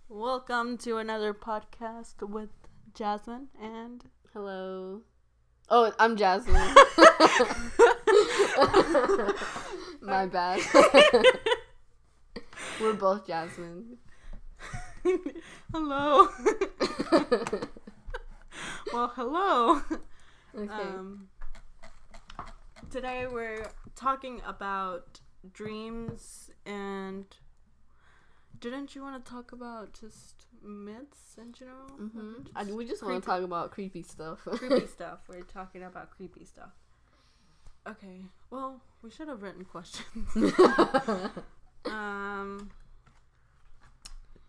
Welcome to another podcast with Jasmine and Hello. Oh, I'm Jasmine. My bad. We're both Jasmine. hello. Well, hello. Okay. Today we're talking about dreams, and didn't you want to talk about just myths in general? We just want to talk about creepy stuff. Creepy stuff. We're talking about creepy stuff. Okay. Well, we should have written questions.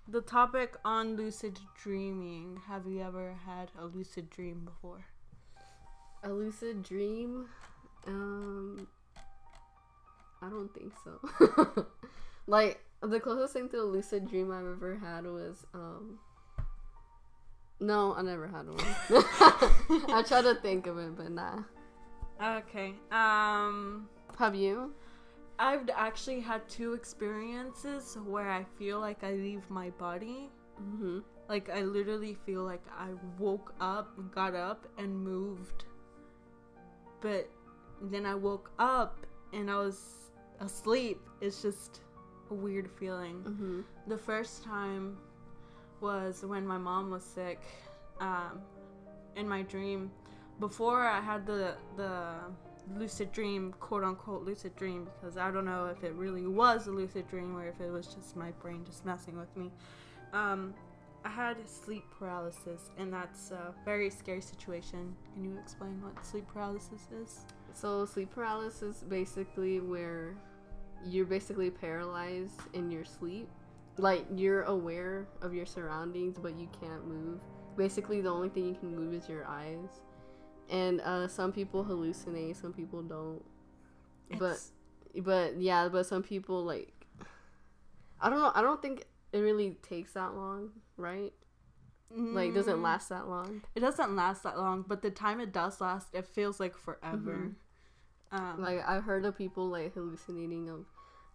The topic on lucid dreaming. Have you ever had a lucid dream before? A lucid dream? I don't think so. Like, the closest thing to a lucid dream I've ever had was, no, I never had one. I try to think of it, but nah. Okay. Have you? I've actually had two experiences where I feel like I leave my body. Mm-hmm. Like, I literally feel like I woke up, got up, and moved. But then I woke up and I was asleep. It's just a weird feeling. Mm-hmm. The first time was when my mom was sick, in my dream. Before I had the lucid dream, quote unquote lucid dream, because I don't know if it really was a lucid dream or if it was just my brain just messing with me. I had sleep paralysis, and that's a very scary situation. Can you explain what sleep paralysis is? So sleep paralysis basically where you're basically paralyzed in your sleep. Like, you're aware of your surroundings, but you can't move. Basically, the only thing you can move is your eyes. And some people hallucinate, some people don't. But some people, like, I don't know. I don't think it really takes that long, right? Like, it doesn't last that long. It doesn't last that long, but the time it does last, it feels like forever. Like, I've heard of people, like, hallucinating of,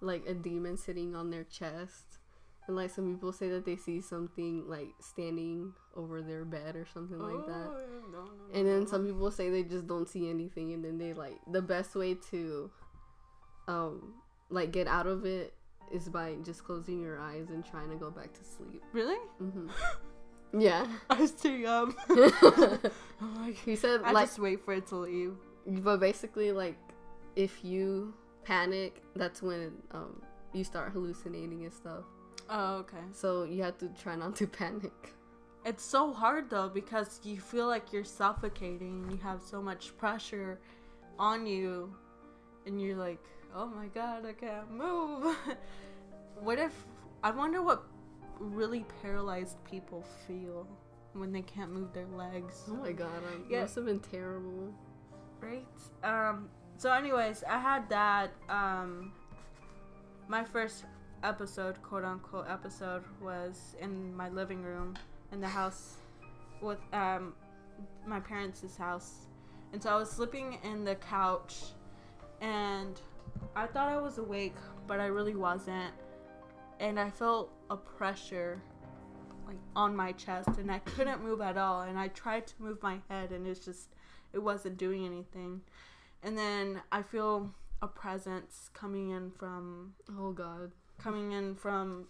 like, a demon sitting on their chest. And, like, some people say that they see something, like, standing over their bed or something like that. And then some people say they just don't see anything. And then they, like, the best way to, like, get out of it is by just closing your eyes and trying to go back to sleep. Really? Mm-hmm. Yeah. I was too young. He said, I like, just wait for it to leave. But basically, like, if you panic, that's when you start hallucinating and stuff. Oh, okay. So you have to try not to panic. It's so hard though, because you feel like you're suffocating. You have so much pressure on you, and you're like, oh my god, I can't move. I wonder what really paralyzed people feel when they can't move their legs. Oh my god, it must have been terrible. Right? So anyways, I had that, my first episode, quote unquote episode, was in my living room in the house with my parents' house. And so I was sleeping in the couch, and I thought I was awake, but I really wasn't. And I felt a pressure, like, on my chest, and I couldn't move at all. And I tried to move my head, and it wasn't doing anything. And then I feel a presence coming in from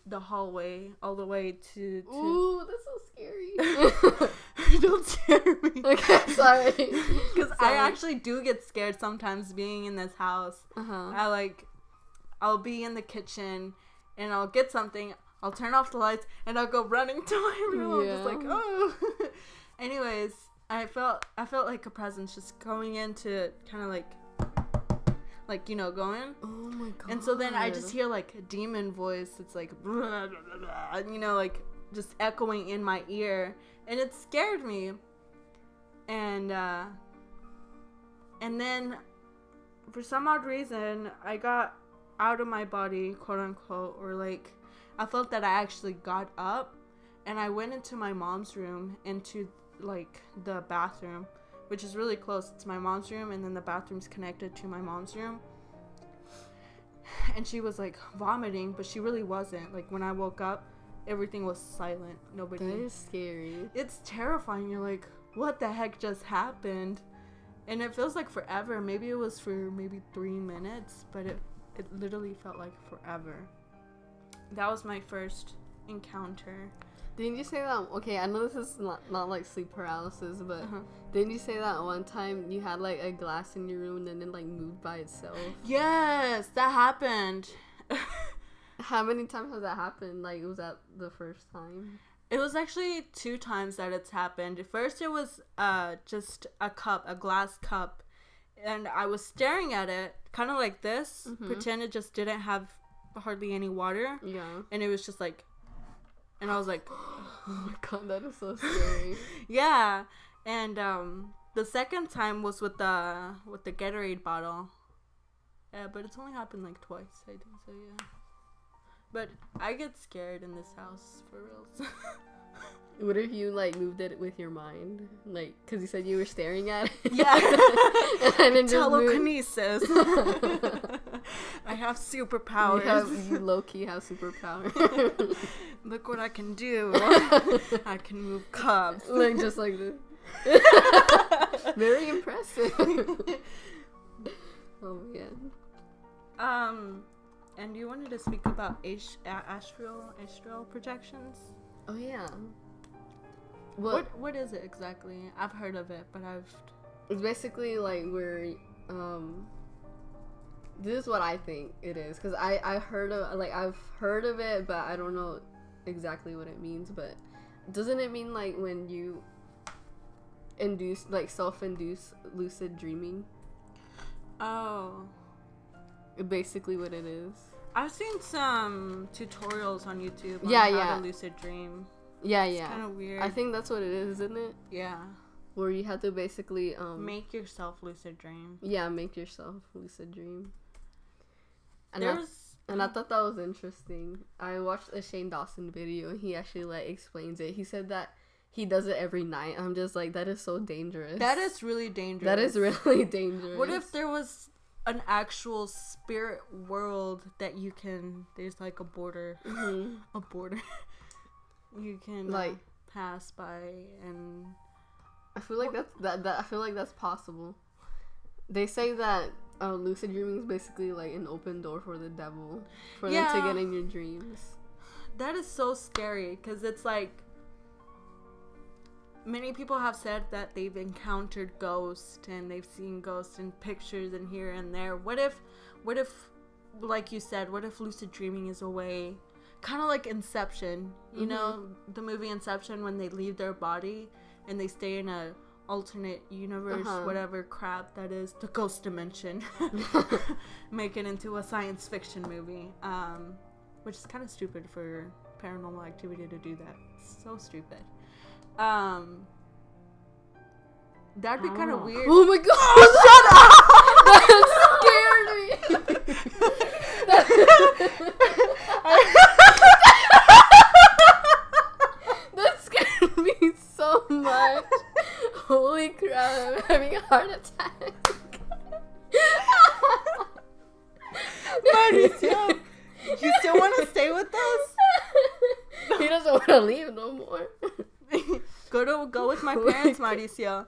the hallway all the way to Ooh, that's so scary. Don't scare me. Okay, sorry. Because I actually do get scared sometimes being in this house. I'll be in the kitchen and I'll get something, I'll turn off the lights, and I'll go running to my room. Yeah. I'm just like, oh. Anyways, I felt like a presence just going in to kind of like, you know, going. Oh my god. And so then I just hear, like, a demon voice. It's like, blah, blah, blah, blah, you know, like, just echoing in my ear. And it scared me. And then, for some odd reason, I got out of my body, quote unquote, or, like, I felt that I actually got up. And I went into my mom's room, into, like, the bathroom, which is really close. It's my mom's room, and then the bathroom's connected to my mom's room. And she was, like, vomiting, but she really wasn't. Like, when I woke up, everything was silent. Nobody. That is scary. It's terrifying. You're like, what the heck just happened? And it feels like forever. Maybe it was for maybe 3 minutes, but it literally felt like forever. That was my first encounter. Didn't you say that? Okay, I know this is not like sleep paralysis, but Uh-huh. didn't you say that one time you had like a glass in your room and then it like moved by itself? Yes, that happened. How many times has that happened? Like, was that the first time? It was actually 2 times that it's happened. First, it was just a glass cup, and I was staring at it, kind of like this, pretend it just didn't have hardly any water, Yeah. and it was just like, and I was like, Oh my god, that is so scary. yeah. And the second time was with the Gatorade bottle, but it's only happened like twice, I think so, yeah. But I get scared in this house, for real. What if you like moved it with your mind? Like, because you said you were staring at it? Yeah. And then just moved. Telekinesis. I have superpowers. You low-key have superpower. Look what I can do. I can move cups. Like, just like this. Very impressive. Oh, man. And you wanted to speak about astral projections? Oh, yeah. What is it exactly? I've heard of it, but It's basically like where, this is what I think it is, because I've heard of it, but I don't know exactly what it means. But doesn't it mean like when you self-induce lucid dreaming? Oh, Basically what it is. I've seen some tutorials on YouTube on how to lucid dream. Yeah, It's kind of weird. I think that's what it is, isn't it? Yeah. Where you have to basically make yourself lucid dream. Yeah, make yourself lucid dream. And I thought that was interesting. I watched a Shane Dawson video and he actually like explains it. He said that he does it every night. I'm just like, that is so dangerous. That is really dangerous. That is really dangerous. What if there was an actual spirit world that you can, there's like a border, a border you can like pass by, and I feel like I feel like that's possible. They say that lucid dreaming is basically like an open door for the devil, for them to get in your dreams. That is so scary, because it's like, many people have said that they've encountered ghosts and they've seen ghosts in pictures and here and there. What if, like you said, what if lucid dreaming is a way, kind of like Inception, you know, the movie Inception, when they leave their body and they stay in a alternate universe, whatever crap that is, the ghost dimension, make it into a science fiction movie, which is kind of stupid for Paranormal Activity to do that. It's so stupid. That'd be kind of weird. Oh my god! Shut up! That scared me. That scared me so much. Holy crap! I'm having a heart attack. Mauricio, you still want to stay with us? He doesn't want to leave no more. Go with my parents, Mauricio.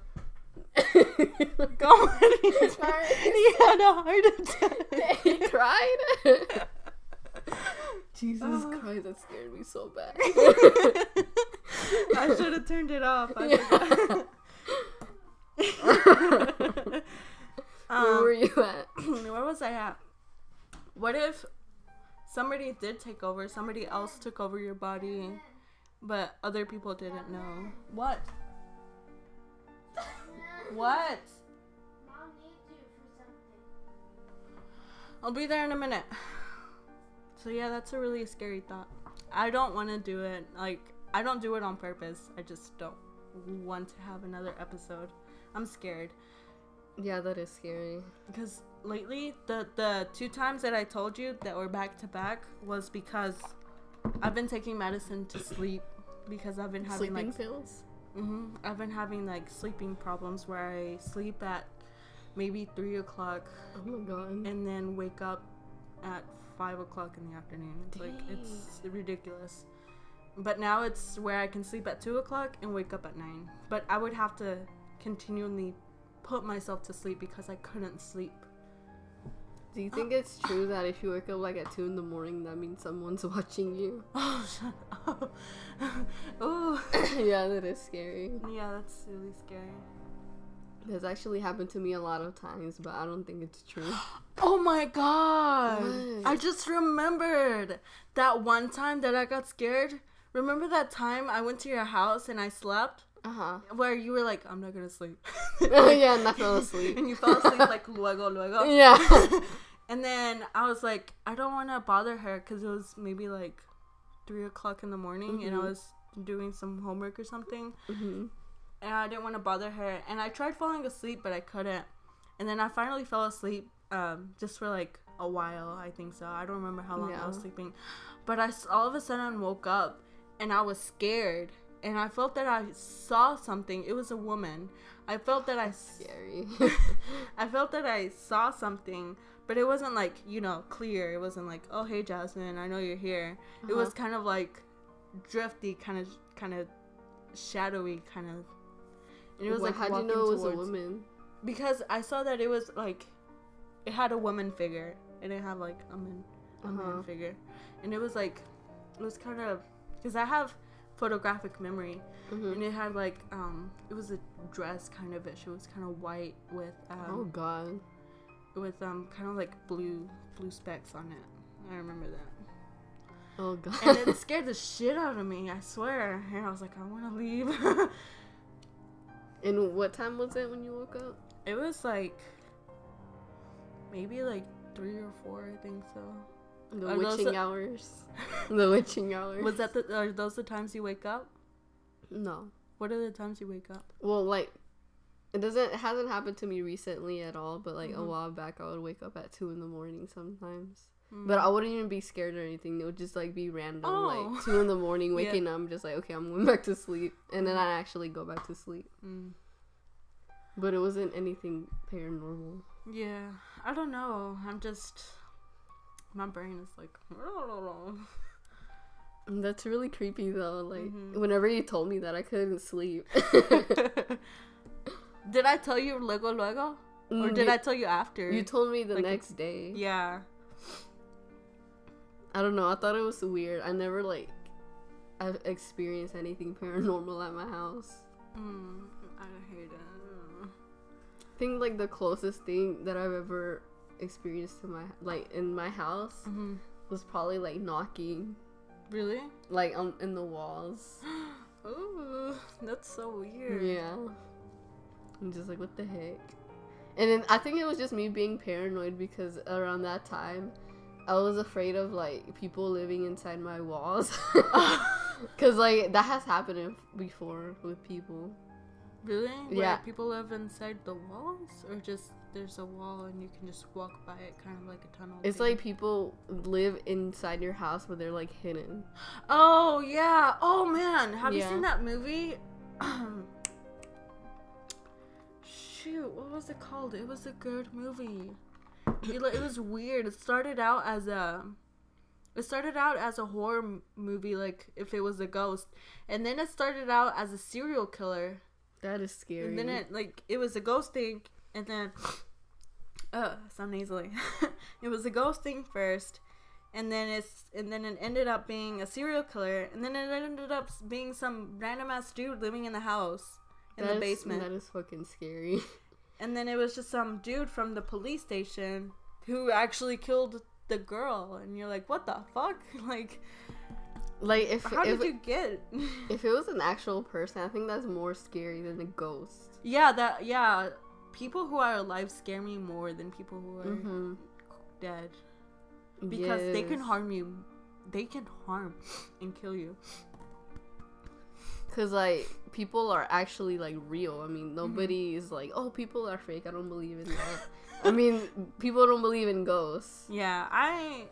Go. He had a heart attack. He cried. Jesus Christ, that scared me so bad. I should have turned it off. Where were you at? Where was I at? What if somebody did take over? Somebody else took over your body, but other people didn't know. What? What? Mom needs you for something. I'll be there in a minute. So yeah, that's a really scary thought. I don't want to do it. Like, I don't do it on purpose. I just don't want to have another episode. I'm scared. Yeah, that is scary. Because lately, the 2 times that I told you that were back to back was because I've been taking medicine to sleep, because I've been having Sleeping like pills? I've been having like sleeping problems where I sleep at maybe 3 o'clock Oh my god. and then wake up at 5 o'clock in the afternoon. It's like, it's ridiculous. But now it's where I can sleep at 2 o'clock and wake up at 9. But I would have to continually put myself to sleep because I couldn't sleep. Do you think it's true that if you wake up like at 2 in the morning, that means someone's watching you? Oh, shut up. Oh. Yeah, that is scary. Yeah, that's really scary. That's actually happened to me a lot of times, but I don't think it's true. Oh my god. What? I just remembered that one time that I got scared. Remember that time I went to your house and I slept? Uh-huh. Where you were like, I'm not gonna sleep. Yeah, and I fell asleep. And you fell asleep like luego. Yeah. And then I was like, I don't want to bother her because it was maybe like 3 o'clock in the morning and I was doing some homework or something. Mm-hmm. And I didn't want to bother her. And I tried falling asleep, but I couldn't. And then I finally fell asleep just for like a while, I think so. I don't remember how long I was sleeping. But all of a sudden woke up and I was scared. And I felt that I saw something. It was a woman. I felt that Scary. I felt that I saw something, but it wasn't like, clear. It wasn't like, oh, hey, Jasmine, I know you're here. It was kind of like drifty, kind of shadowy, kind of. And it was like, how'd you know it was a woman? Because I saw that it was like, it had a woman figure. It didn't have like a man figure. And it was like, it was kind of, because I have photographic memory, and it had like it was a dress kind of ish. It was kind of white with oh god, with kind of like blue specks on it. I remember that. Oh god. And it scared the shit out of me, I swear. And I was like, I want to leave. And what time was it when you woke up? It was like maybe like 3 or 4, I think so. The witching hours. The witching hours. Was that are those the times you wake up? No. What are the times you wake up? Well, like, it hasn't happened to me recently at all, but like a while back I would wake up at 2 in the morning sometimes. But I wouldn't even be scared or anything. It would just like be random, like 2 in the morning waking up. I'm just like, okay, I'm going back to sleep, and then I actually go back to sleep. But it wasn't anything paranormal. Yeah, I don't know. My brain is like. That's really creepy though. Like whenever you told me that, I couldn't sleep. Did I tell you luego? Or did I tell you after? You told me the next day. Yeah. I don't know. I thought it was weird. I never I've experienced anything paranormal at my house. I hate it. I think like the closest thing that I've ever experienced to in my house was probably like knocking. Really? Like in the walls. Ooh, that's so weird. Yeah. I'm just like, what the heck? And then I think it was just me being paranoid because around that time I was afraid of like people living inside my walls. Cause like that has happened before with people. Really? Yeah. Where people live inside the walls, or just there's a wall and you can just walk by it, kind of like a tunnel? It's like people live inside your house where they're like hidden. Oh yeah. Oh man, have you seen that movie? Shoot, what was it called? It was a good movie. It was weird. It started out as a horror movie, like if it was a ghost, and then it started out as a serial killer. That is scary. And then it was a ghost thing, and then sound nasally. It was a ghost thing first, and then it ended up being a serial killer, and then it ended up being some random ass dude living in the house in the basement. That is fucking scary. And then it was just some dude from the police station who actually killed the girl, and you're like, what the fuck? How did you get? If it was an actual person, I think that's more scary than a ghost. Yeah, people who are alive scare me more than people who are dead, because they can harm you. They can harm and kill you. Cause like people are actually like real. I mean, nobody is like, oh, people are fake. I don't believe in that. I mean, people don't believe in ghosts. Yeah, I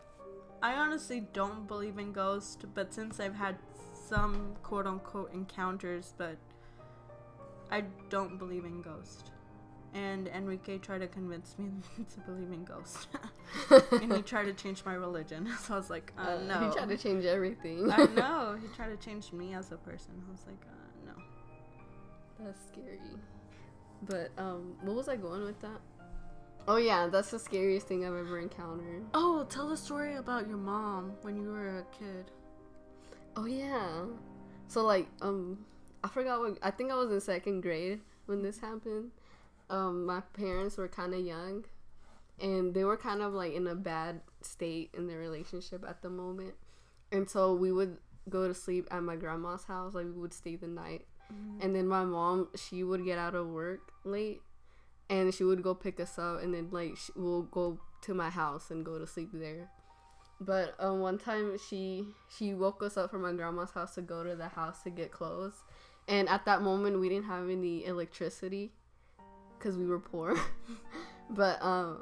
honestly don't believe in ghosts, but since I've had some quote unquote encounters, but I don't believe in ghosts. And Enrique tried to convince me to believe in ghosts. And he tried to change my religion. So I was like, no. He tried to change everything. I know. He tried to change me as a person. I was like, no. That's scary. But what was I going with that? Oh yeah, that's the scariest thing I've ever encountered. Oh, tell the story about your mom when you were a kid. Oh yeah. So like I forgot what, I think I was in 2nd grade when this happened. My parents were kind of young, and they were kind of like in a bad state in their relationship at the moment. And so we would go to sleep at my grandma's house. Like, we would stay the night. Mm-hmm. And then my mom, she would get out of work late, and she would go pick us up, and then like we'll go to my house and go to sleep there. But one time she woke us up from my grandma's house to go to the house to get clothes. And at that moment, we didn't have any electricity because we were poor. But I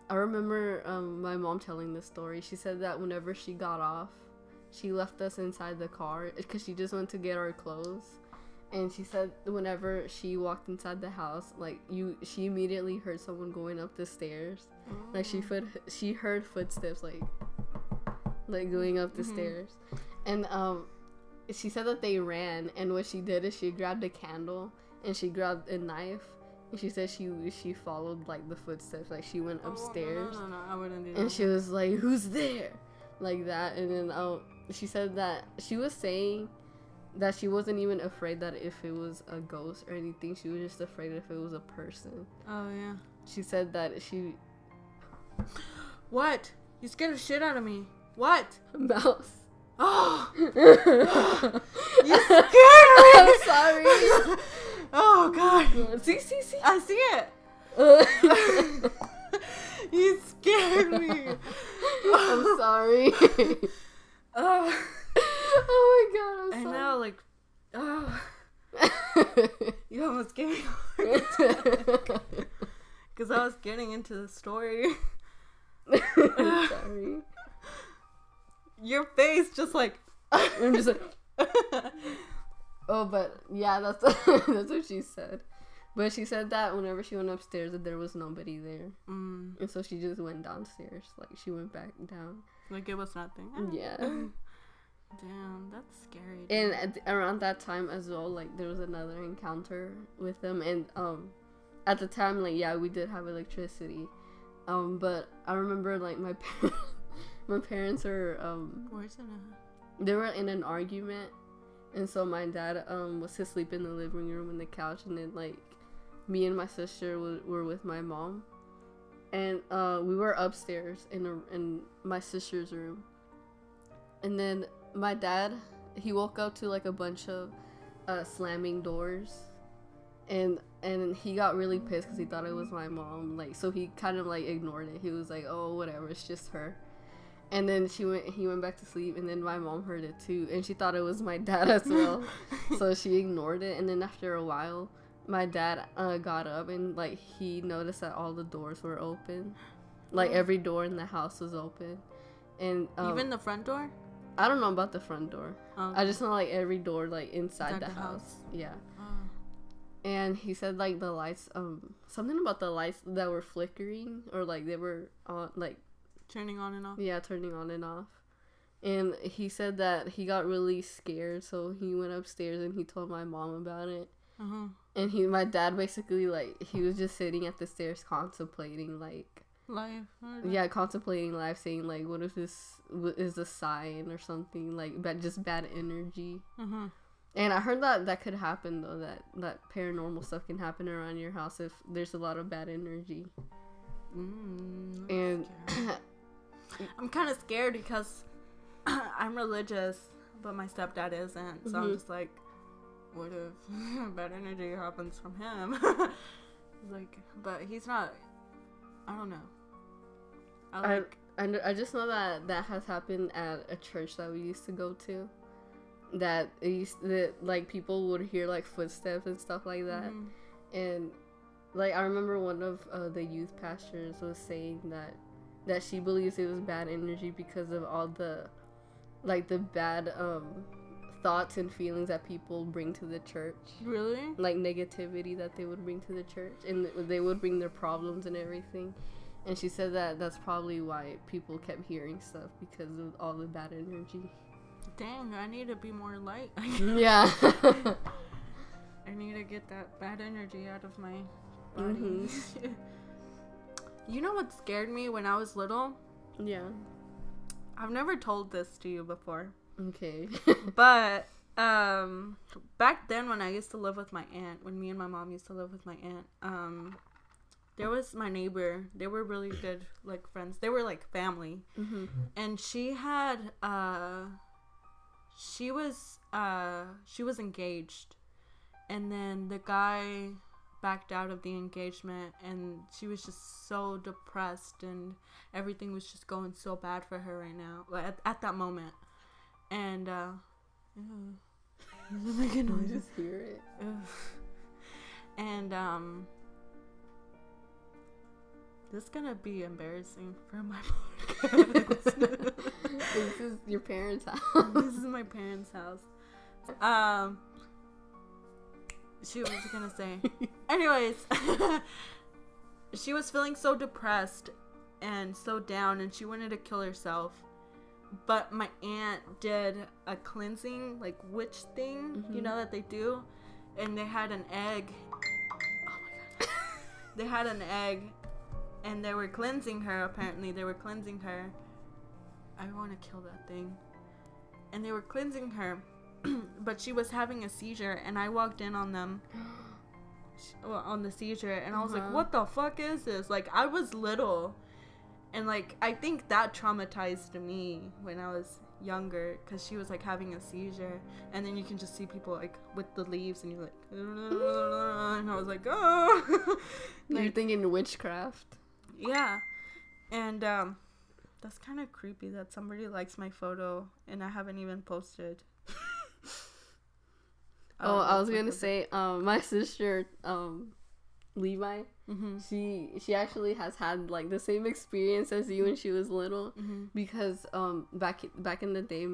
remember my mom telling this story. She said that whenever she got off, she left us inside the car because she just went to get our clothes. And she said whenever she walked inside the house, like she immediately heard someone going up the stairs. Oh. Like she heard footsteps like going up the stairs. And she said that they ran, and what she did is she grabbed a candle and she grabbed a knife, and she said she followed like the footsteps, like she went upstairs. No, I wouldn't do that. And she was like, "Who's there?" Like that. And then she said that she was saying that she wasn't even afraid that if it was a ghost or anything, she was just afraid if it was a person. Oh yeah. She said that she What? You scared the shit out of me. What? Mouse. Oh! You scared me! I'm sorry. Oh god. See. I see it. You scared me. I'm sorry. Oh. Oh my god, I'm sorry. I know, like, oh. You almost gave me because I was getting into the story. I'm sorry. Your face just like I'm just like oh, but yeah, that's what she said. But she said that whenever she went upstairs that there was nobody there. And so she just went downstairs. Like, she went back down. Like, it was nothing. Yeah. Damn, that's scary. Dude. And around that time as well, like, there was another encounter with them. And at the time, like, yeah, we did have electricity. But I remember, like, my parents were they were in an argument. And so my dad was asleep in the living room in the couch, and then like me and my sister were with my mom, and we were upstairs in my sister's room. And then my dad, he woke up to like a bunch of slamming doors, and he got really pissed because he thought it was my mom. Like, so he kind of like ignored it. He was like, oh, whatever, it's just her. And then he went back to sleep, and then my mom heard it too, and she thought it was my dad as well. So she ignored it. And then after a while, my dad got up, and like he noticed that all the doors were open, like every door in the house was open, and even the front door. I don't know about the front door. Oh. I just know like every door like inside the house. Yeah. Oh. And he said like the lights, something about the lights that were flickering, or like they were on, like turning on and off. Yeah, turning on and off. And he said that he got really scared, so he went upstairs and he told my mom about it. Uh-huh. And my dad basically, like, he was just sitting at the stairs contemplating, like, life. Yeah, contemplating life, saying like, what if this is a sign or something, like, just bad energy. Uh-huh. And I heard that could happen though, that paranormal stuff can happen around your house if there's a lot of bad energy. And I'm kind of scared because I'm religious, but my stepdad isn't. So I'm just like, what if bad energy happens from him? Like, but he's not. I don't know. I just know that has happened at a church that we used to go to. That like people would hear like footsteps and stuff like that, and like I remember one of the youth pastors was saying that she believes it was bad energy because of all the like the bad thoughts and feelings that people bring to the church. Really? Like negativity that they would bring to the church, and they would bring their problems and everything. And she said that that's probably why people kept hearing stuff, because of all the bad energy. Dang, I need to be more light. Yeah. I need to get that bad energy out of my body. Mm-hmm. You know what scared me when I was little? Yeah. I've never told this to you before. Okay. But back then when I used to live with my aunt, when me and my mom used to live with my aunt, there was my neighbor. They were really good, like, friends. They were like family. Mm-hmm. And she had she was engaged, and then the guy backed out of the engagement, and she was just so depressed, and everything was just going so bad for her right now, like, at that moment. And does it make a I noise? just hear it. And this is gonna be embarrassing for my podcast. This is your parents' house. This is my parents' house. Shoot, what was I gonna say? Anyways, she was feeling so depressed and so down, and she wanted to kill herself. But my aunt did a cleansing, like, witch thing, you know, that they do. And they had an egg. Oh my god. They had an egg, and they were cleansing her, apparently. They were cleansing her. I want to kill that thing. And they were cleansing her, but she was having a seizure, and I walked in on them. On the seizure, and I was like, what the fuck is this? Like, I was little, and, like, I think that traumatized me when I was younger, because she was, like, having a seizure, and then you can just see people, like, with the leaves, and you're like, and I was like, oh. You're thinking witchcraft. Yeah. And that's kind of creepy that somebody likes my photo and I haven't even posted. Oh, I was gonna say, my sister, Levi, she actually has had, like, the same experience as you when she was little, because back in the day,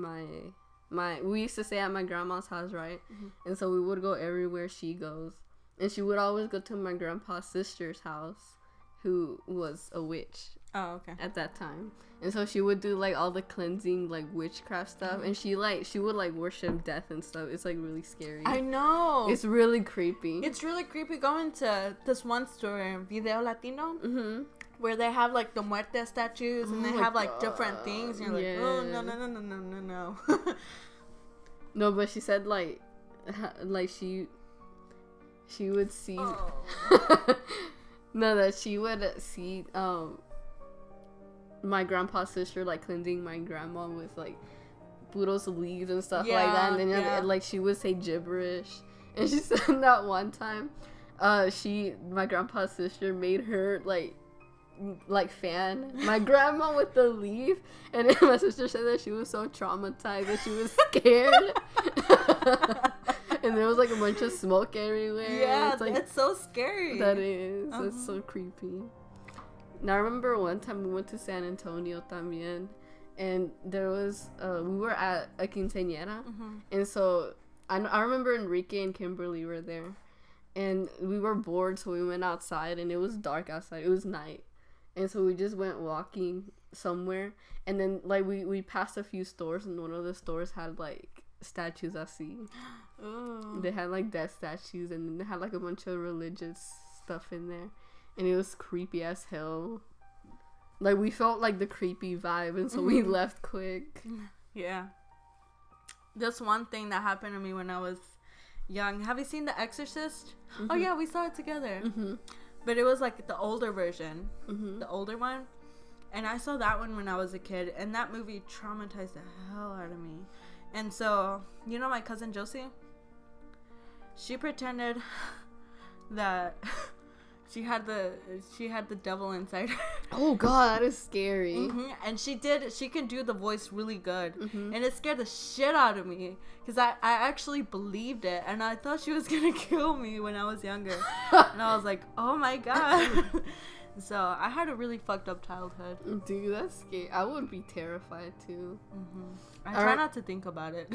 we used to stay at my grandma's house, right? And so we would go everywhere she goes, and she would always go to my grandpa's sister's house, who was a witch. Oh, okay. At that time. And so she would do, like, all the cleansing, like, witchcraft stuff, and she would, like, worship death and stuff. It's, like, really scary. I know. It's really creepy. It's really creepy going to this one store, Video Latino, where they have, like, the Muerte statues, and they have, like, different things, and you're like, oh, no. No, but she said, like she would see... Oh. No, that she would see, my grandpa's sister, like, cleansing my grandma with, like, puros leaves and stuff like that, and then like, she would say gibberish. And she said that one time, my grandpa's sister made her, like fan my grandma with the leaf, and then my sister said that she was so traumatized that she was scared. And there was, like, a bunch of smoke everywhere. Yeah, it's, like, it's so scary. that is. It's so creepy. Now, I remember one time we went to San Antonio también, and there was, we were at a quinceañera, and so I remember Enrique and Kimberly were there, and we were bored, so we went outside, and it was dark outside. It was night, and so we just went walking somewhere, and then, like, we passed a few stores, and one of the stores had, like, statues así. Ooh. They had, like, death statues, and then they had, like, a bunch of religious stuff in there. And it was creepy as hell. Like, we felt, like, the creepy vibe, and so we left quick. Yeah. This one thing that happened to me when I was young. Have you seen The Exorcist? Oh, yeah, we saw it together. But it was, like, the older version. The older one. And I saw that one when I was a kid, and that movie traumatized the hell out of me. And so, you know my cousin Josie? She pretended that she had the devil inside her. Oh god, that is scary. And she can do the voice really good. And it scared the shit out of me, because I actually believed it, and I thought she was gonna kill me when I was younger. And I was like, oh my god. So I had a really fucked up childhood. Dude, that's scary. I would be terrified too. I try not to think about it.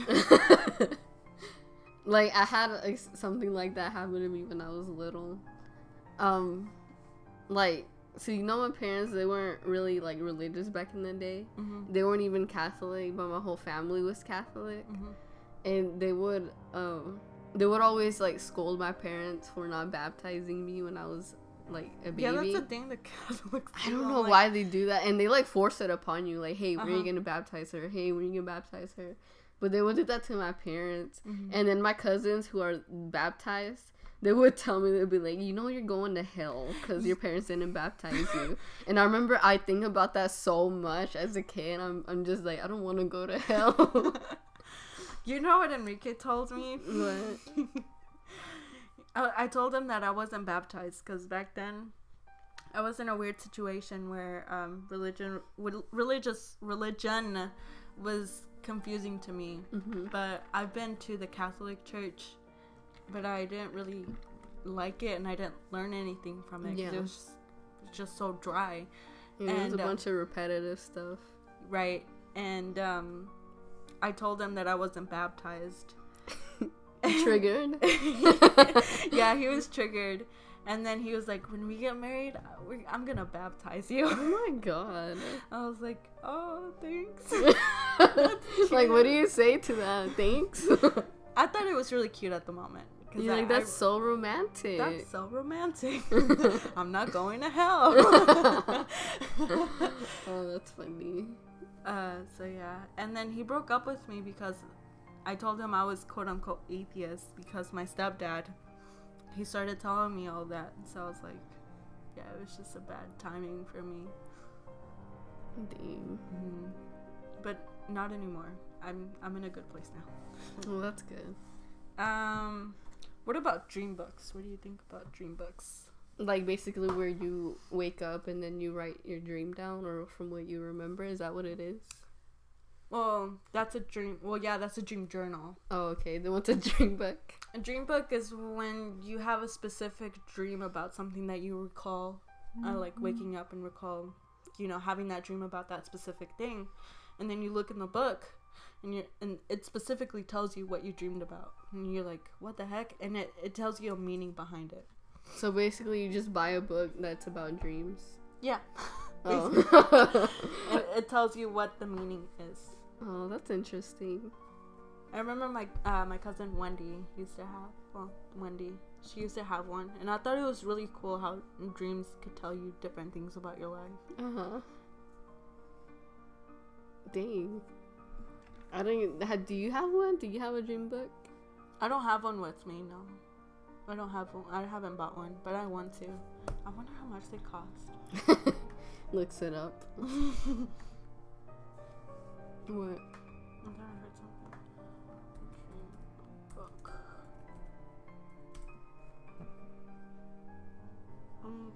Like I had like, something like that happen to me when I was little. Like, so you know, my parents, they weren't really like religious back in the day. They weren't even Catholic, but my whole family was Catholic. And they would always like scold my parents for not baptizing me when I was like a baby. Yeah, that's the thing, the Catholics do. I don't know why they do that, and they like force it upon you, like, hey, when are you gonna baptize her? Hey, when are you gonna baptize her? But they would do that to my parents. And then my cousins who are baptized, they would tell me, they'd be like, you know, you're going to hell because your parents didn't baptize you. And I remember I think about that so much as a kid. I'm just like, I don't want to go to hell. You know what Enrique told me? What? I told him that I wasn't baptized because back then I was in a weird situation where religion was confusing to me. But I've been to the Catholic Church, but I didn't really like it, and I didn't learn anything from it. It was just so dry. And it was a bunch of repetitive stuff. Right. And I told him that I wasn't baptized. Triggered? Yeah, he was triggered. And then he was like, when we get married, I'm gonna baptize you. Oh my god. I was like, oh, thanks. Like, what do you say to that? Thanks? I thought it was really cute at the moment. You're like, that's so romantic. That's so romantic. I'm not going to hell. Oh, that's funny. So yeah. And then he broke up with me because I told him I was quote unquote atheist because my stepdad, he started telling me all that. So I was like, yeah, it was just a bad timing for me. Dang. But not anymore. I'm in a good place now. Well, that's good. What about dream books? What do you think about dream books? Like, basically where you wake up and then you write your dream down, or from what you remember? Is that what it is? Well, that's a dream. Well, yeah, that's a dream journal. Oh, okay. Then what's a dream book? A dream book is when you have a specific dream about something that you recall, like waking up and recall, you know, having that dream about that specific thing, and then you look in the book, and it specifically tells you what you dreamed about, and you're like, what the heck? And it tells you a meaning behind it. So basically, you just buy a book that's about dreams. Yeah. Oh. It tells you what the meaning is. Oh, that's interesting. I remember my cousin Wendy used to have, she used to have one, and I thought it was really cool how dreams could tell you different things about your life. Uh-huh. Dang. I don't, do you have one? Do you have a dream book? I don't have one with me, no. I don't have one. I haven't bought one, but I want to. I wonder how much they cost. Looks it up. What? I thought I heard something. Dream book.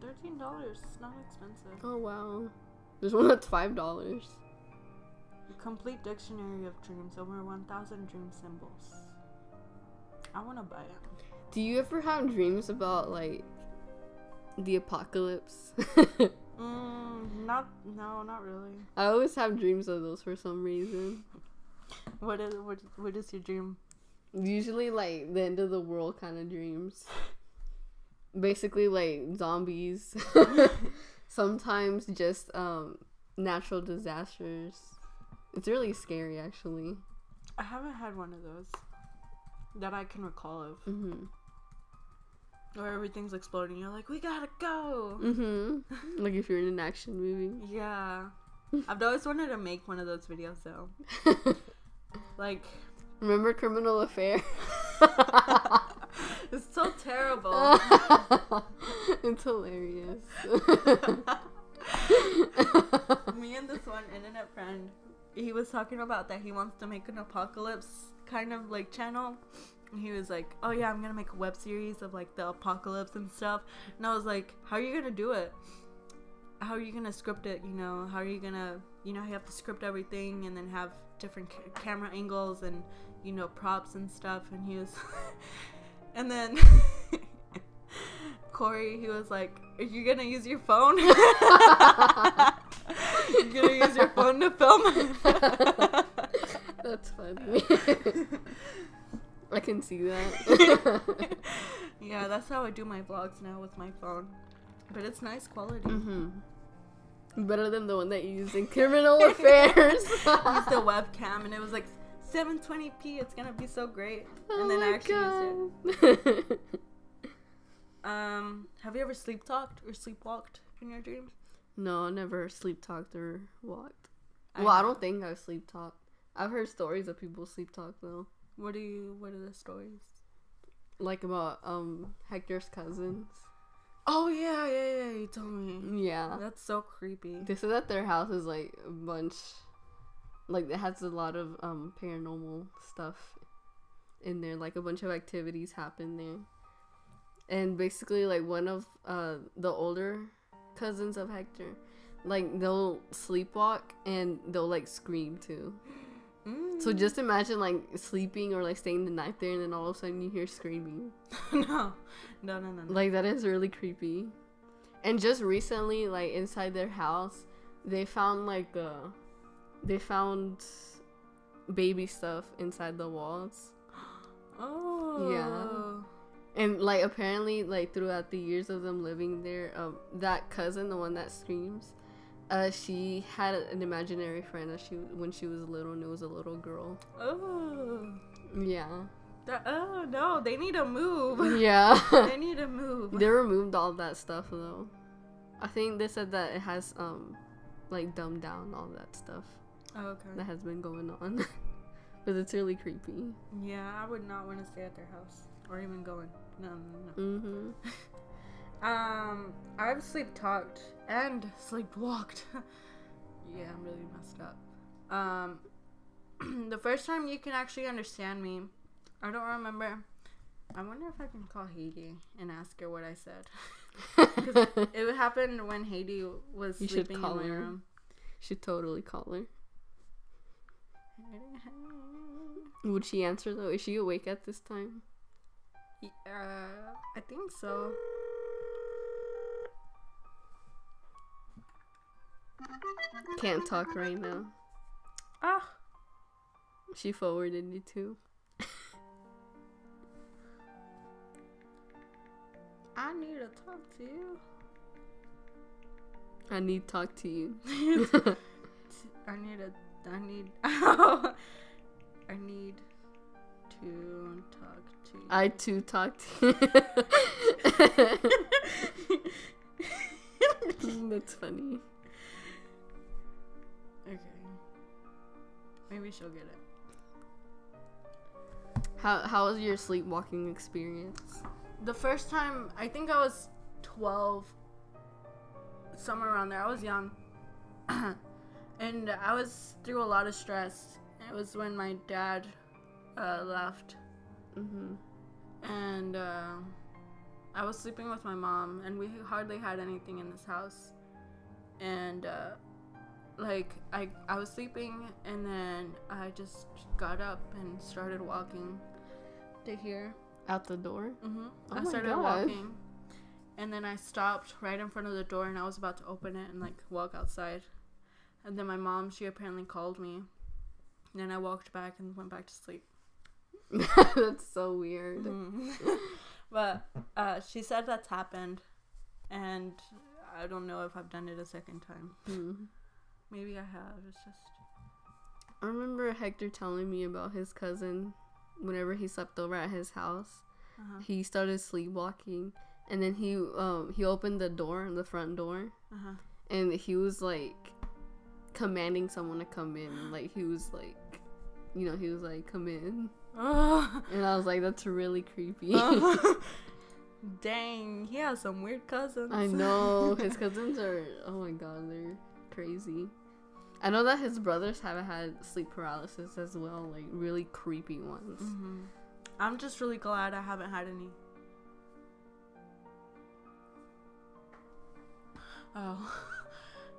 $13. It's not expensive. Oh wow. There's one that's $5. Complete Dictionary of Dreams. Over 1,000 dream symbols. I want to buy it. Do you ever have dreams about like the apocalypse? Not really. I always have dreams of those for some reason. What is your dream? Usually like the end of the world kind of dreams. Basically like zombies. Sometimes just natural disasters. It's really scary actually. I haven't had one of those that I can recall of. Where everything's exploding. You're like, we gotta go. Like if you're in an action movie. Yeah. I've always wanted to make one of those videos though. Like, remember Criminal Affair? It's so terrible. It's hilarious. Me and this one internet friend, he was talking about that he wants to make an apocalypse kind of like channel. And he was like, oh yeah, I'm gonna make a web series of like the apocalypse and stuff. And I was like, how are you gonna do it? How are you gonna script it? You know, how are you gonna, you know, you have to script everything and then have different camera angles and, you know, props and stuff. And he was and then Corey, he was like, "Are you gonna use your phone? You're gonna use your phone to film?" That's funny. I can see that. Yeah, that's how I do my vlogs now with my phone. But it's nice quality. Mm-hmm. Better than the one that you use in Criminal Affairs. I used the webcam and it was like 720p. It's gonna be so great. And then I actually used it. Have you ever sleep talked or sleepwalked in your dreams? No, I never sleep talked or walked. I don't think I've sleep talked. I've heard stories of people sleep talk though. What are the stories? Like about Hector's cousins. Oh yeah, you told me. Yeah. That's so creepy. They said that their house is like a bunch, like it has a lot of paranormal stuff in there. Like a bunch of activities happen there. And basically, like one of the older cousins of Hector, like they'll sleepwalk and they'll like scream too. So just imagine like sleeping or like staying the night there, and then all of a sudden you hear screaming. No. Like that is really creepy. And just recently, like inside their house, they found baby stuff inside the walls. Oh. Yeah. And like apparently, like throughout the years of them living there, that cousin, the one that screams, she had an imaginary friend when she was little, and it was a little girl. Oh. Yeah. Oh no, they need to move. Yeah. They need to move. They removed all that stuff though. I think they said that it has like dumbed down all that stuff. Oh, okay. That has been going on. But it's really creepy. Yeah, I would not want to stay at their house or even go in. No. Mm-hmm. I've sleep talked and sleepwalked. Yeah, I'm really messed up. The first time you can actually understand me, I don't remember. I wonder if I can call Haiti and ask her what I said. 'Cause it happened when Haiti was You sleeping should call in my her. room. Should totally call her. Would she answer though? Is she awake at this time? I think so. Can't talk right now. Ah. She forwarded you too. I need to talk to you. I need to talk to you. I need to talk to you. I too talk to you. That's funny. Okay. Maybe she'll get it. How was your sleepwalking experience? The first time, I think I was 12, somewhere around there. I was young. And I was through a lot of stress. It was when my dad left. Mm-hmm. And I was sleeping with my mom, and we hardly had anything in this house. And I was sleeping, and then I just got up and started walking to here. Out the door? Mm-hmm. Oh I my started God. walking, and then I stopped right in front of the door, and I was about to open it and like walk outside. And then my mom, she apparently called me. And then I walked back and went back to sleep. That's so weird. Mm. But she said that's happened, and I don't know if I've done it a second time. Maybe I have. It's just. I remember Hector telling me about his cousin. Whenever he slept over at his house, he started sleepwalking, and then he opened the front door, and he was like commanding someone to come in. Like he was like, he was like, come in. And I was like, that's really creepy. Dang, he has some weird cousins. I know. His cousins are, oh my god, they're crazy. I know that his brothers have had sleep paralysis as well, like really creepy ones. Mm-hmm. I'm just really glad I haven't had any. Oh.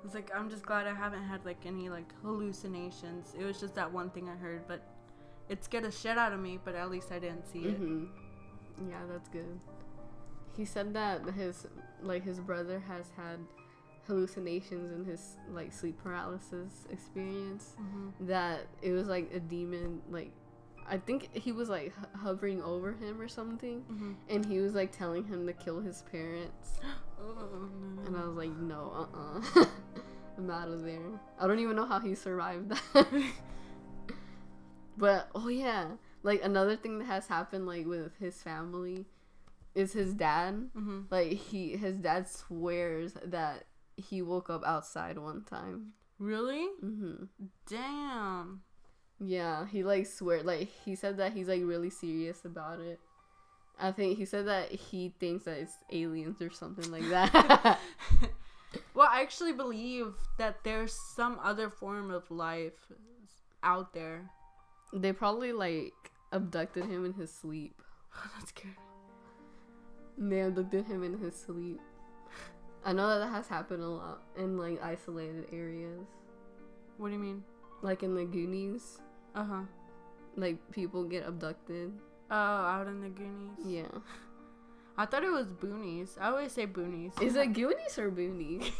It's like, I'm just glad I haven't had like any like hallucinations. It was just that one thing I heard, but it scared the shit out of me, but at least I didn't see it. Yeah, that's good. he said that his brother has had hallucinations in his like sleep paralysis experience. That it was like a demon, like I think he was like hovering over him or something, and he was like telling him to kill his parents. Oh, no. And I was like, no, I'm out of there. I don't even know how he survived that. But oh yeah, like another thing that has happened like with his family is his dad. Like his dad swears that he woke up outside one time. Really? Damn. Yeah, he like swear, like he said that he's like really serious about it. I think he said that he thinks that it's aliens or something like that. Well, I actually believe that there's some other form of life out there. They probably like abducted him in his sleep. That's scary. They abducted him in his sleep. I know that has happened a lot in like isolated areas. What do you mean? Like in the Goonies. Like people get abducted. Oh, out in the Goonies? Yeah. I thought it was Boonies. I always say Boonies. Is it Goonies or Boonies?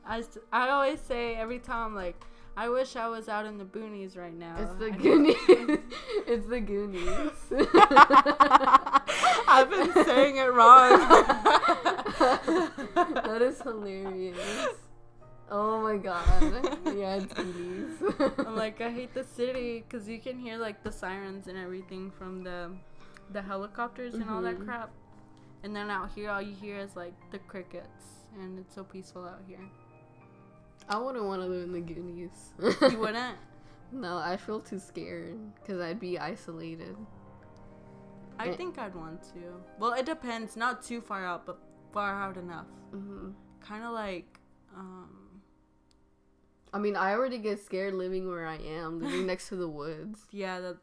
I always say every time, like, I wish I was out in the boonies right now. It's the Goonies. It's the Goonies. I've been saying it wrong. That is hilarious. Oh my god. Yeah, it's Goonies. I'm like, I hate the city because you can hear like the sirens and everything from the helicopters and all that crap. And then out here, all you hear is like the crickets, and it's so peaceful out here. I wouldn't want to live in the Goonies. You wouldn't? No, I feel too scared because I'd be isolated. I think I'd want to. Well, it depends. Not too far out, but far out enough. Kind of like, I mean, I already get scared living where I am, living next to the woods. Yeah, that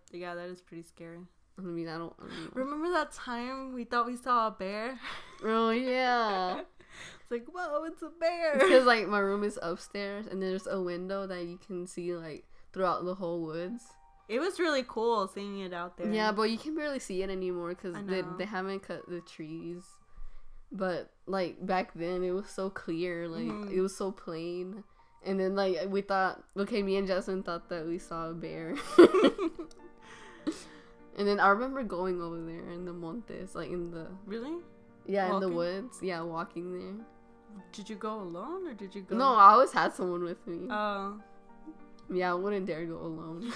is pretty scary. I mean, I don't. Remember that time we thought we saw a bear? Oh yeah. It's like, whoa, it's a bear. Because like my room is upstairs, and there's a window that you can see like throughout the whole woods. It was really cool seeing it out there. Yeah, but you can barely see it anymore because they haven't cut the trees. But like back then, it was so clear, like it was so plain. And then like we thought, okay, me and Jasmine thought that we saw a bear. And then I remember going over there in the montes, like in the... Really? Yeah, walking? In the woods. Yeah, walking there. Did you go alone or did you go... No, I always had someone with me. Oh. Yeah, I wouldn't dare go alone.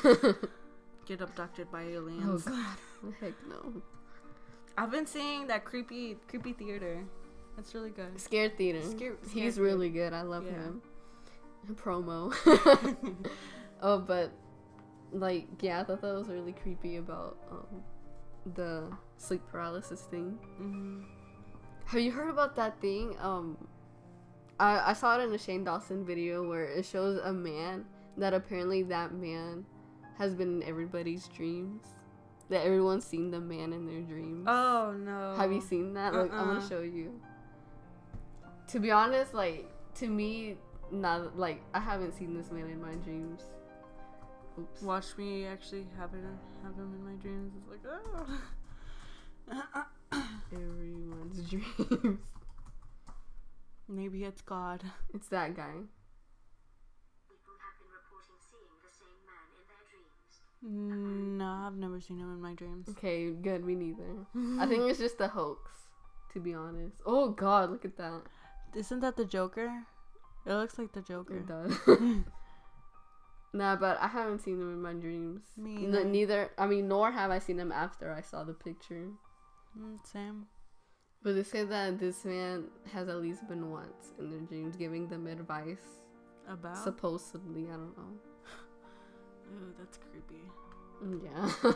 Get abducted by aliens. Oh god. Heck no. I've been seeing that creepy theater. That's really good. Scared Theater. He's really good. I love him. Promo. Oh, but... Like, yeah, I thought that was really creepy about the sleep paralysis thing. Have you heard about that thing? I saw it in a Shane Dawson video where it shows a man that apparently that man has been in everybody's dreams. That everyone's seen the man in their dreams. Oh, no. Have you seen that? Like, I'm gonna show you. To be honest, like, to me, not like, I haven't seen this man in my dreams. Oops. Watch me actually have him in my dreams. It's like, oh. Everyone's dreams. Maybe it's God. It's that guy. People have been reporting seeing the same man in their dreams. No, I've never seen him in my dreams. Okay, good. Me neither. I think it's just a hoax, to be honest. Oh God, look at that. Isn't that the Joker? It looks like the Joker. It does. Nah, but I haven't seen him in my dreams. Me neither. I mean, nor have I seen him after I saw the picture. Same. But they say that this man has at least been once in their dreams giving them advice. About? Supposedly, I don't know. Ooh, that's creepy. Yeah.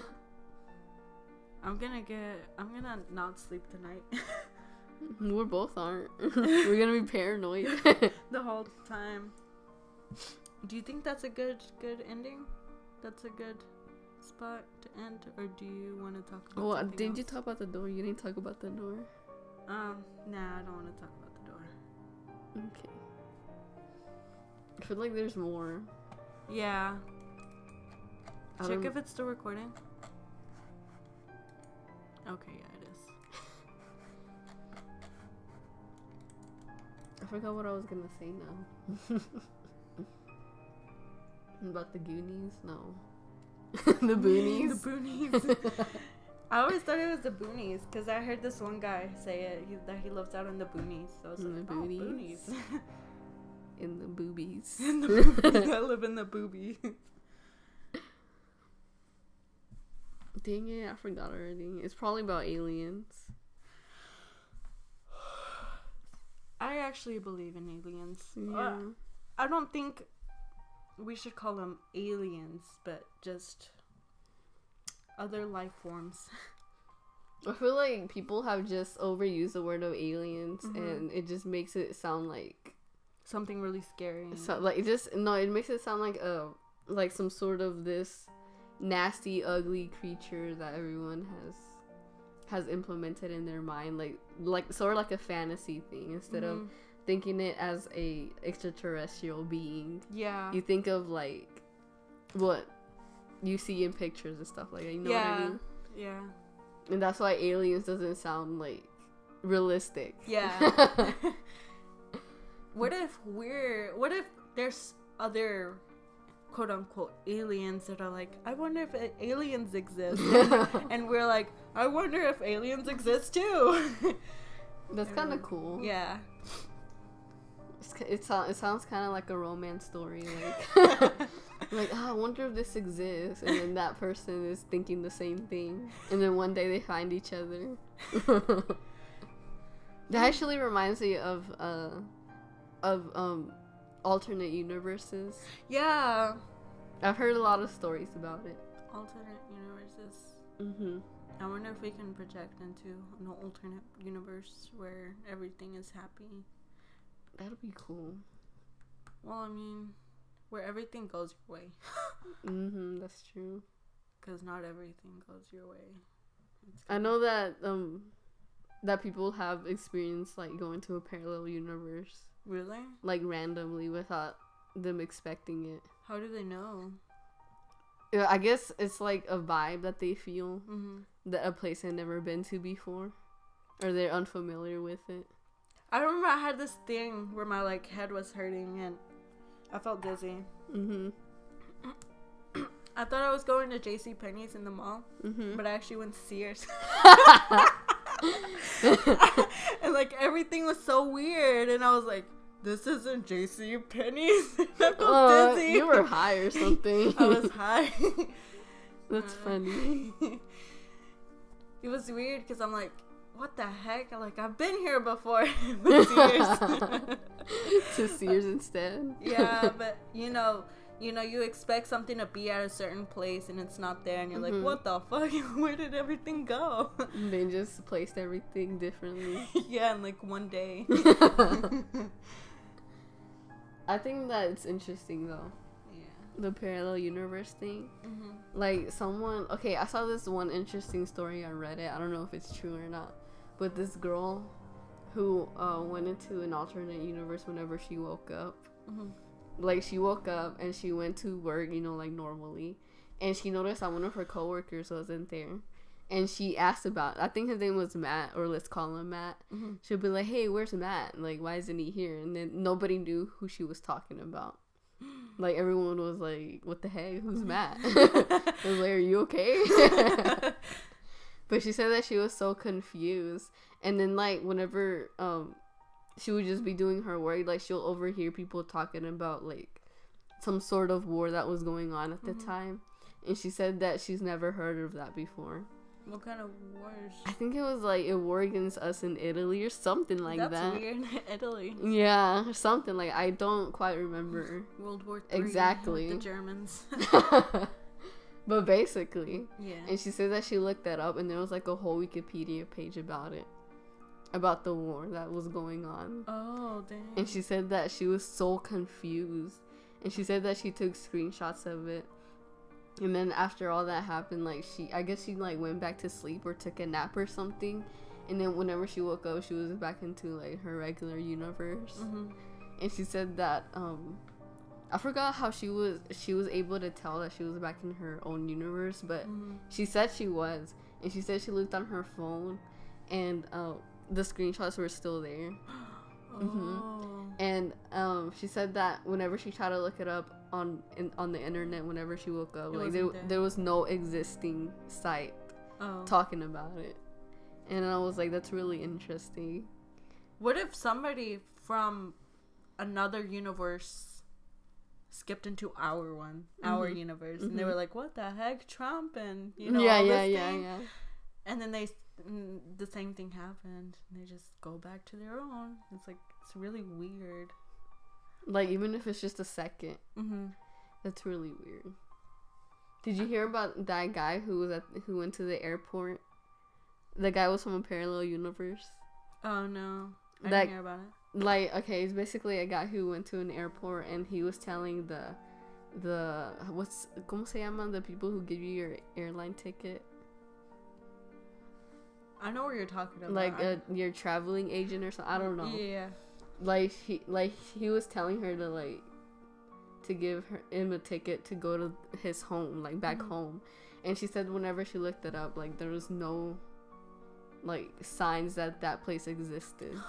I'm gonna not sleep tonight. We both aren't. We're gonna be paranoid. The whole time. Do you think that's a good ending? That's a good spot to end, or do you want to talk about something didn't else? you talk about the door? You didn't talk about the door? Nah, I don't want to talk about the door. Okay. I feel like there's more. Yeah. Check if it's still recording. Okay, yeah, it is. I forgot what I was gonna say now. About the Goonies? No. The Boonies? The Boonies. I always thought it was the Boonies because I heard this one guy say it that he lives out in the Boonies. So I was In like, the oh, boonies. Boonies. In the boobies. In the boobies. I live in the boobies. Dang it, I forgot already. It's probably about aliens. I actually believe in aliens. Yeah. I don't think we should call them aliens, but just other life forms. I feel like people have just overused the word of aliens, and it just makes it sound like Something really scary. it makes it sound like some sort of this nasty, ugly creature that everyone has implemented in their mind, like sort of like a fantasy thing instead of thinking it as a extraterrestrial being. Yeah. You think of like what you see in pictures and stuff like that. You know what I mean? Yeah. And that's why aliens doesn't sound like realistic. Yeah. What if there's other quote unquote aliens that are like, I wonder if aliens exist. And we're like, I wonder if aliens exist too. That's kind of cool. Yeah. It sounds kind of like a romance story, like like, oh, I wonder if this exists, and then that person is thinking the same thing, and then one day they find each other. That actually reminds me of alternate universes. Yeah. I've heard a lot of stories about it. Alternate universes. Mm-hmm. I wonder if we can project into an alternate universe where everything is happy. That'd be cool. Well, I mean, where everything goes your way. Mm-hmm, that's true. Because not everything goes your way. I know that that people have experienced like going to a parallel universe. Really? Like randomly without them expecting it. How do they know? Yeah, I guess it's like a vibe that they feel Mm-hmm. that a place they've never been to before, or they're unfamiliar with it. I remember I had this thing where my like head was hurting and I felt dizzy. Mm-hmm. I thought I was going to JCPenney's in the mall, Mm-hmm. but I actually went to Sears. And like everything was so weird, and I was like, "This isn't JCPenney's." I felt dizzy. You were high or something. I was high. That's funny. It was weird because I'm like, what the heck? Like, I've been here before. With Sears. To Sears instead. Yeah, but you expect something to be at a certain place and it's not there, and you're like, what the fuck? Where did everything go? They just placed everything differently. Yeah, in like one day. I think that it's interesting though. Yeah. The parallel universe thing. Mm-hmm. Like I saw this one interesting story on Reddit. I don't know if it's true or not, but this girl who went into an alternate universe whenever she woke up. Mm-hmm. Like she woke up and she went to work, like normally, and she noticed that one of her coworkers wasn't there, and she asked about. I think his name was Matt, or let's call him Matt. Mm-hmm. She'll be like, "Hey, where's Matt? Like, why isn't he here?" And then nobody knew who she was talking about. Like everyone was like, "What the heck? Who's Matt?" I was like, "Are you okay?" But she said that she was so confused, and then like whenever she would just be doing her work, like she'll overhear people talking about like some sort of war that was going on at the time, and she said that she's never heard of that before. What kind of wars? I think it was like a war against us in Italy or something like that. That's weird. Italy. Yeah, something like I don't quite remember. World War III. Exactly. With the Germans. But basically. Yeah. And she said that she looked that up and there was like a whole Wikipedia page about it. About the war that was going on. Oh, dang. And she said that she was so confused. And she said that she took screenshots of it. And then after all that happened, like I guess she like went back to sleep or took a nap or something. And then whenever she woke up, she was back into like her regular universe. Mm-hmm. And she said that I forgot how she was able to tell that she was back in her own universe, but she said she was. And she said she looked on her phone and the screenshots were still there. Oh. And she said that whenever she tried to look it up on the internet, whenever she woke up, It like wasn't there was no existing site Oh. talking about it. And I was like, that's really interesting. What if somebody from another universe skipped into our universe, and they were like, "What the heck, Trump?" And all this thing. And then the same thing happened. And they just go back to their own. It's like it's really weird. Like even if it's just a second, that's really weird. Did you hear about that guy who went to the airport? The guy was from a parallel universe. Oh no, I didn't hear about it. Like, okay, it's basically a guy who went to an airport and he was telling the ¿cómo se llaman? The people who give you your airline ticket. I know what you're talking about. Like your traveling agent or something. I don't know. Yeah. Like he was telling her to give him a ticket to go to his home, like back home. And she said whenever she looked it up, like there was no like signs that place existed.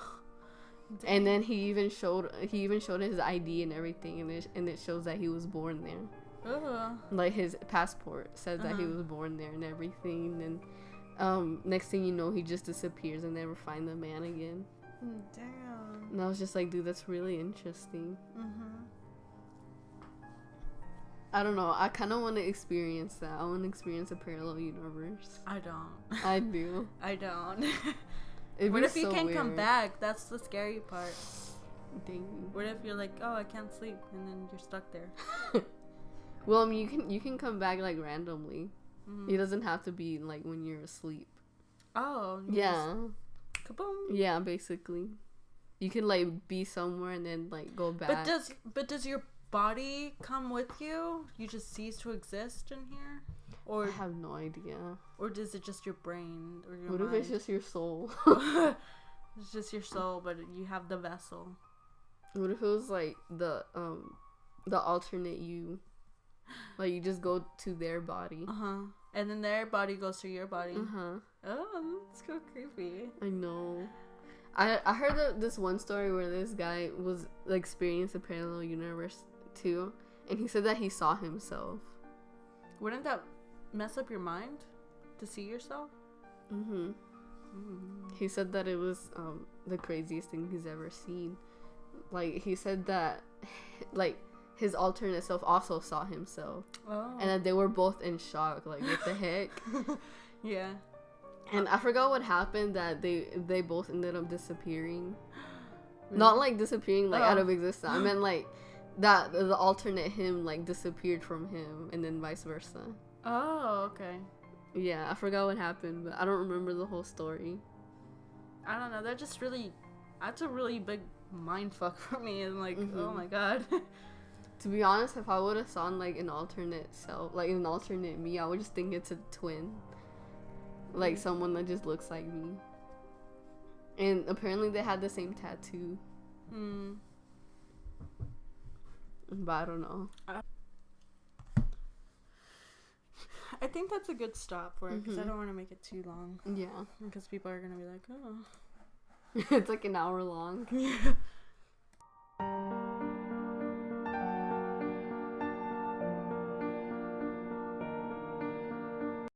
And then he even showed his ID and everything, and it shows that he was born there. Like his passport says that he was born there and everything. And next thing you know, he just disappears and never find the man again. Damn. And I was just like, dude, that's really interesting. I don't know. I kind of want to experience that. I want to experience a parallel universe. I don't. I do. I don't. It'd What be if you so can't weird. come back? That's the scary part. Dang. What if you're like, oh, I can't sleep, and then you're stuck there? Well, I mean, you can come back like randomly. It doesn't have to be like when you're asleep. Oh. Yeah. Kaboom. Yeah, basically. You can like be somewhere and then like go back. But does your body come with you? You just cease to exist in here, or I have no idea. or is it just your brain or your What mind? if it's just your soul? It's just your soul, but you have the vessel. What if it was like the alternate you? Like you just go to their body. And then their body goes to your body. Oh, that's so creepy. I know. I heard this one story where this guy was like experienced a parallel universe too, and he said that he saw himself. Wouldn't that mess up your mind to see yourself? He said that it was the craziest thing he's ever seen. Like he said that like his alternate self also saw himself. And that they were both in shock, like what the heck. Yeah. And I forgot what happened, that they both ended up disappearing. Not like disappearing like out of existence. I meant like that the alternate him like disappeared from him, and then vice versa. Oh, okay. Yeah, I forgot what happened, but I don't remember the whole story. I don't know. That's a really big mind fuck for me. And like, oh my god. To be honest, if I would have saw like an alternate self, like an alternate me, I would just think it's a twin. Like someone that just looks like me. And apparently they had the same tattoo. But I don't know. I think that's a good stop for it, because I don't want to make it too long. Yeah. Because people are going to be like, oh. It's like an hour long.